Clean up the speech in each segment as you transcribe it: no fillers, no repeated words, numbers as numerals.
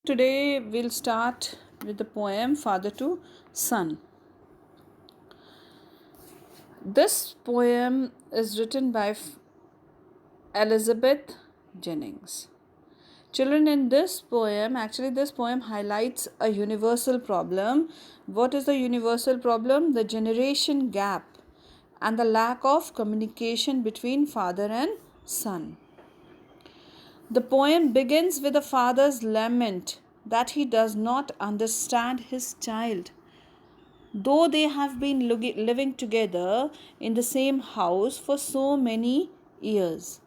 Today we'll start with the poem Father to Son. This poem is written by Elizabeth Jennings. Children, in this poem, this poem highlights a universal problem. What is the universal problem? The generation gap and the lack of communication between father and son. The poem begins with a father's lament that he does not understand his child. Though they have been living together in the same house for so many years,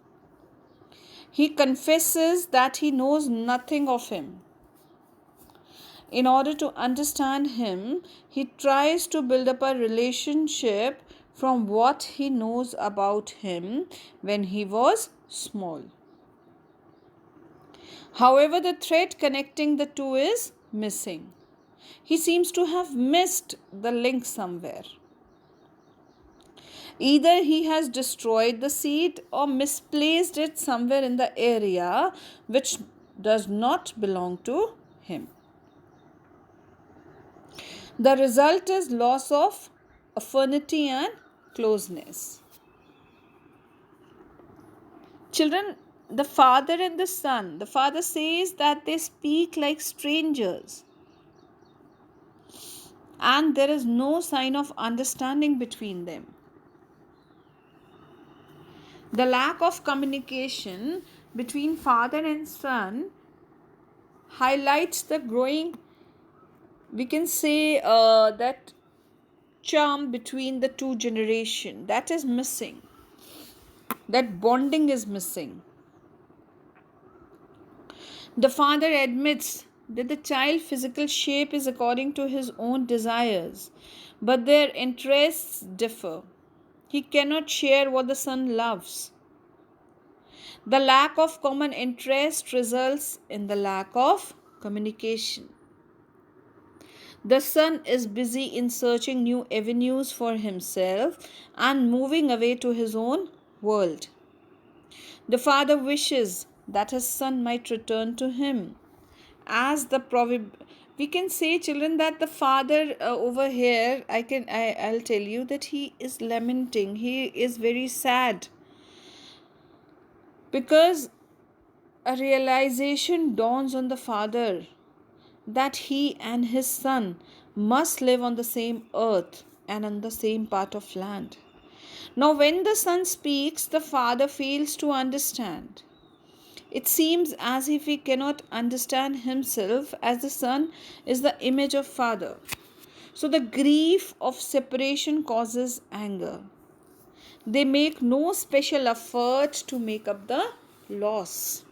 he confesses that he knows nothing of him. In order to understand him, he tries to build up a relationship from what he knows about him when he was small. However, the thread connecting the two is missing. He seems to have missed the link somewhere. Either he has destroyed the seed or misplaced it somewhere in the area which does not belong to him. The result is loss of affinity and closeness. Children, the father and the son, the father says that they speak like strangers, and there is no sign of understanding between them. The lack of communication between father and son highlights the growing, we can say, that charm between the two generations that is missing. That bonding is missing. The father admits that the child's physical shape is according to his own desires, but their interests differ. He cannot share what the son loves. The lack of common interest results in the lack of communication. The son is busy in searching new avenues for himself and moving away to his own world. The father wishes that his son might return to him. As the we can say, children, that the father over here, I'll tell you that he is lamenting. He is very sad because a realization dawns on the father that he and his son must live on the same earth and on the same part of land. Now, when the son speaks, the father fails to understand. It seems as if he cannot understand himself, as the son is the image of father. So the grief of separation causes anger. They make no special effort to make up the loss.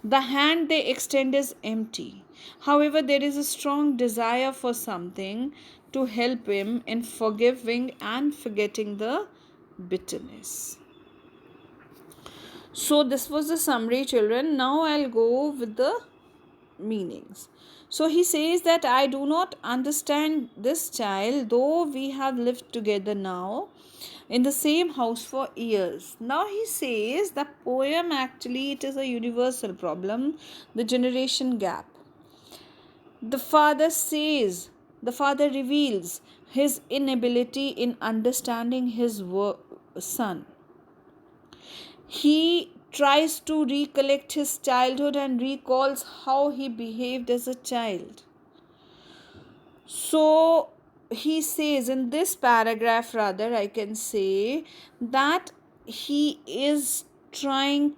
The hand they extend is empty. However, there is a strong desire for something to help him in forgiving and forgetting the bitterness. So this was the summary, children. Now I'll go with the meanings. So he says that I do not understand this child, though we have lived together now in the same house for years. Now he says the poem, actually it is a universal problem, the generation gap. The father reveals his inability in understanding his son. He tries to recollect his childhood and recalls how he behaved as a child. So he says in this paragraph, rather, I can say that he is trying,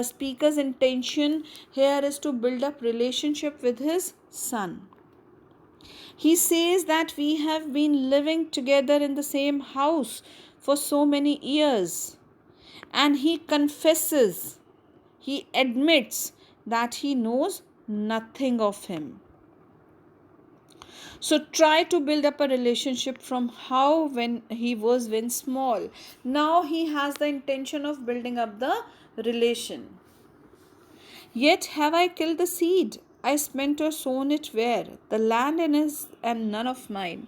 speaker's intention here is to build up relationship with his son. He says that we have been living together in the same house for so many years. And he confesses, he admits that he knows nothing of him. So try to build up a relationship from when he was small. Now he has the intention of building up the relation. Yet have I killed the seed. I spent or sown it where? The land is and none of mine.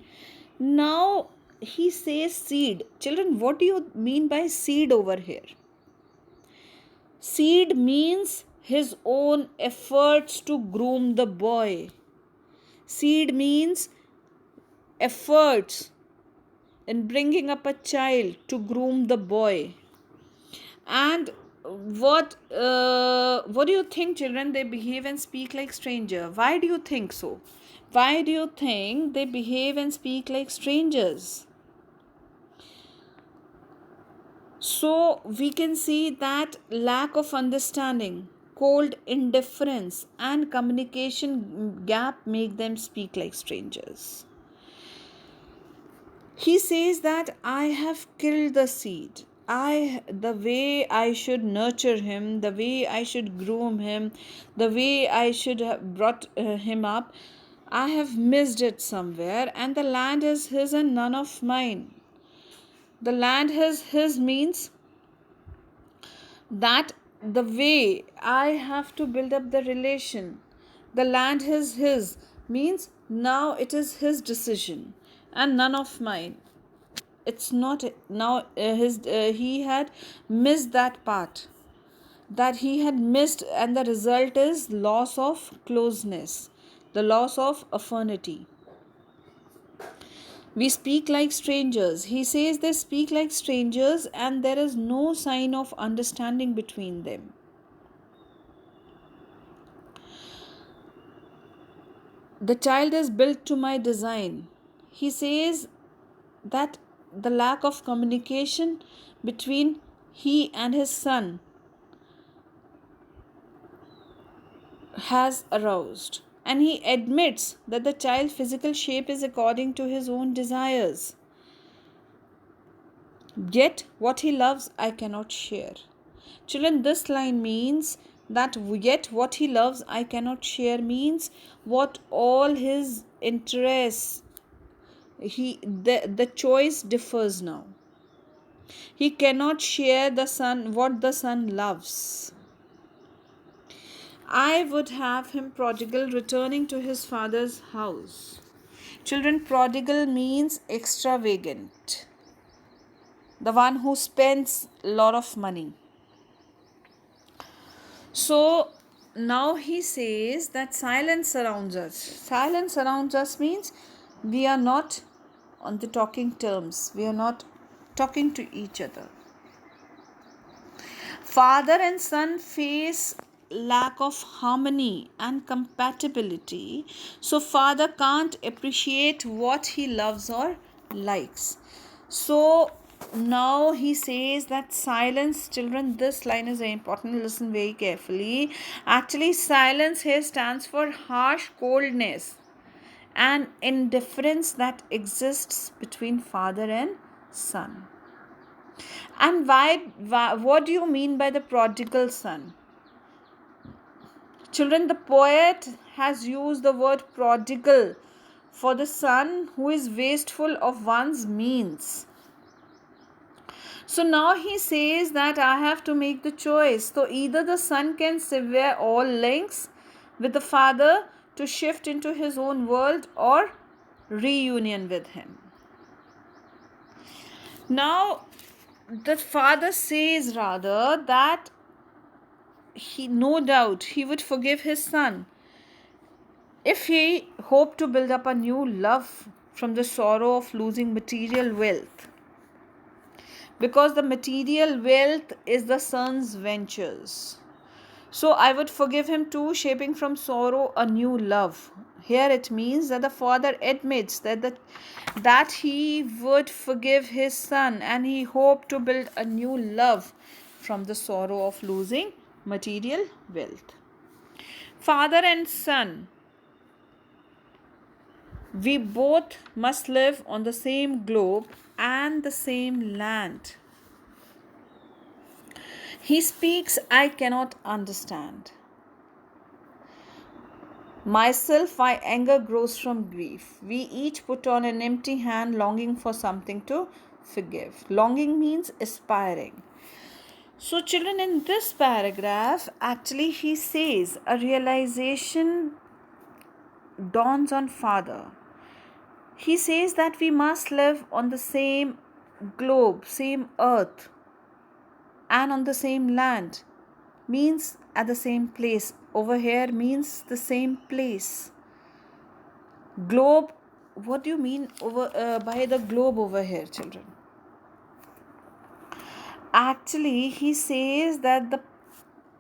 Now he says seed. Children, what do you mean by seed over here? Seed means his own efforts to groom the boy. Seed means efforts in bringing up a child to groom the boy. And what do you think, children? They behave and speak like stranger. Why do you think so? Why do you think they behave and speak like strangers? So we can see that lack of understanding, cold indifference, and communication gap make them speak like strangers. He says that I have killed the seed. The way I should nurture him, the way I should groom him, the way I should have brought him up, I have missed it somewhere, and the land is his and none of mine. The land is his means that the way I have to build up the relation, the land is his means now it is his decision and none of mine. It's not now he had missed that part, that he had missed, and the result is loss of closeness, the loss of affinity. We speak like strangers. He says they speak like strangers and there is no sign of understanding between them. The child is built to my design. He says that the lack of communication between he and his son has aroused, and he admits that the child's physical shape is according to his own desires. Yet what he loves I cannot share. Children, this line means that yet what he loves I cannot share means what all his interests, the choice differs now. He cannot share the son what the son loves. I would have him prodigal returning to his father's house. Children, prodigal means extravagant, the one who spends a lot of money. So now he says that silence surrounds us. Silence surrounds us means we are not on the talking terms, we are not talking to each other. Father and son face lack of harmony and compatibility, so father can't appreciate what he loves or likes. So now he says that silence, children, this line is very important, listen very carefully. Actually, silence here stands for harsh coldness and indifference that exists between father and son. And what do you mean by the prodigal son? Children, the poet has used the word prodigal for the son who is wasteful of one's means. So now he says that I have to make the choice. So either the son can sever all links with the father to shift into his own world or reunion with him. Now the father says rather that no doubt he would forgive his son if he hoped to build up a new love from the sorrow of losing material wealth, because the material wealth is the son's ventures. So I would forgive him too, shaping from sorrow a new love. Here it means that the father admits that he would forgive his son and he hoped to build a new love from the sorrow of losing material wealth. Father and son, we both must live on the same globe and the same land. He speaks, I cannot understand. Myself, my anger grows from grief. We each put on an empty hand, longing for something to forgive. Longing means aspiring. So, children, in this paragraph, actually, he says a realization dawns on father. He says that we must live on the same globe, same earth, and on the same land. Means at the same place. Over here means the same place. Globe, what do you mean by the globe over here, children? Actually, he says that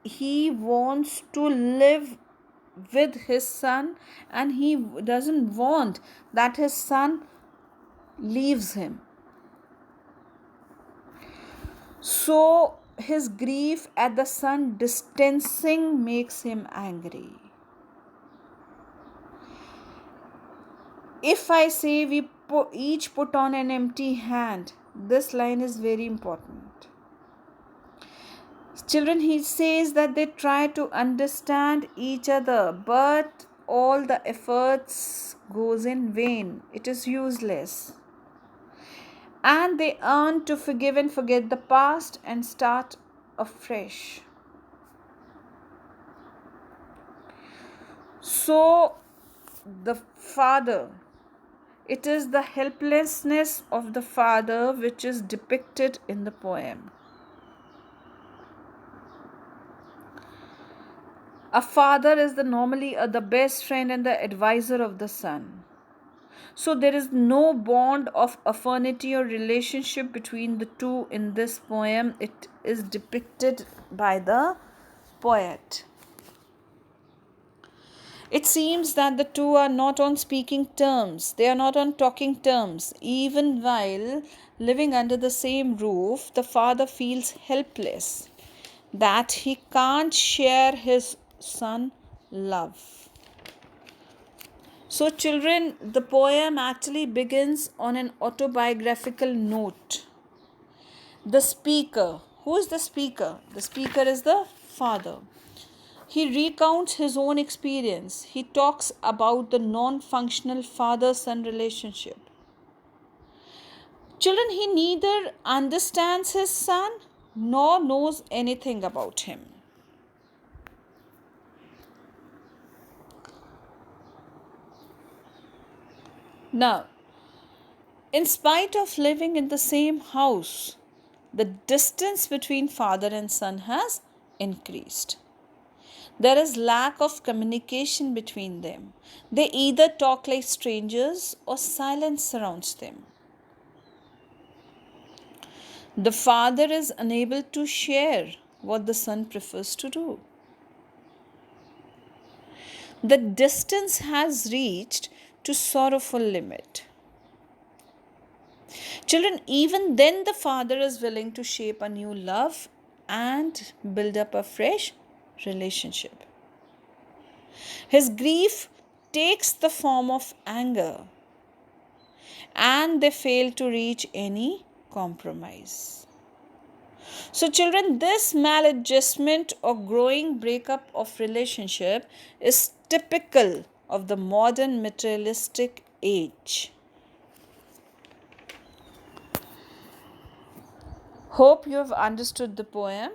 he wants to live with his son, and he doesn't want that his son leaves him. So his grief at the son distancing makes him angry. If I say we each put on an empty hand, this line is very important. Children, he says that they try to understand each other, but all the efforts goes in vain. It is useless. And they earn to forgive and forget the past and start afresh. So the father, it is the helplessness of the father which is depicted in the poem. A father is normally the best friend and the advisor of the son. So there is no bond of affinity or relationship between the two in this poem. It is depicted by the poet. It seems that the two are not on speaking terms. They are not on talking terms. Even while living under the same roof, the father feels helpless that he can't share his son love. So children, the poem actually begins on an autobiographical note. The speaker, who is the speaker? The speaker is the father. He recounts his own experience. He talks about the non-functional father-son relationship. Children, he neither understands his son nor knows anything about him. Now, in spite of living in the same house, the distance between father and son has increased. There is lack of communication between them. They either talk like strangers or silence surrounds them. The father is unable to share what the son prefers to do. The distance has reached to sorrowful limit. Children, even then the father is willing to shape a new love and build up a fresh relationship. His grief takes the form of anger, and they fail to reach any compromise. So children, this maladjustment or growing breakup of relationship is typical of the modern materialistic age. Hope you have understood the poem.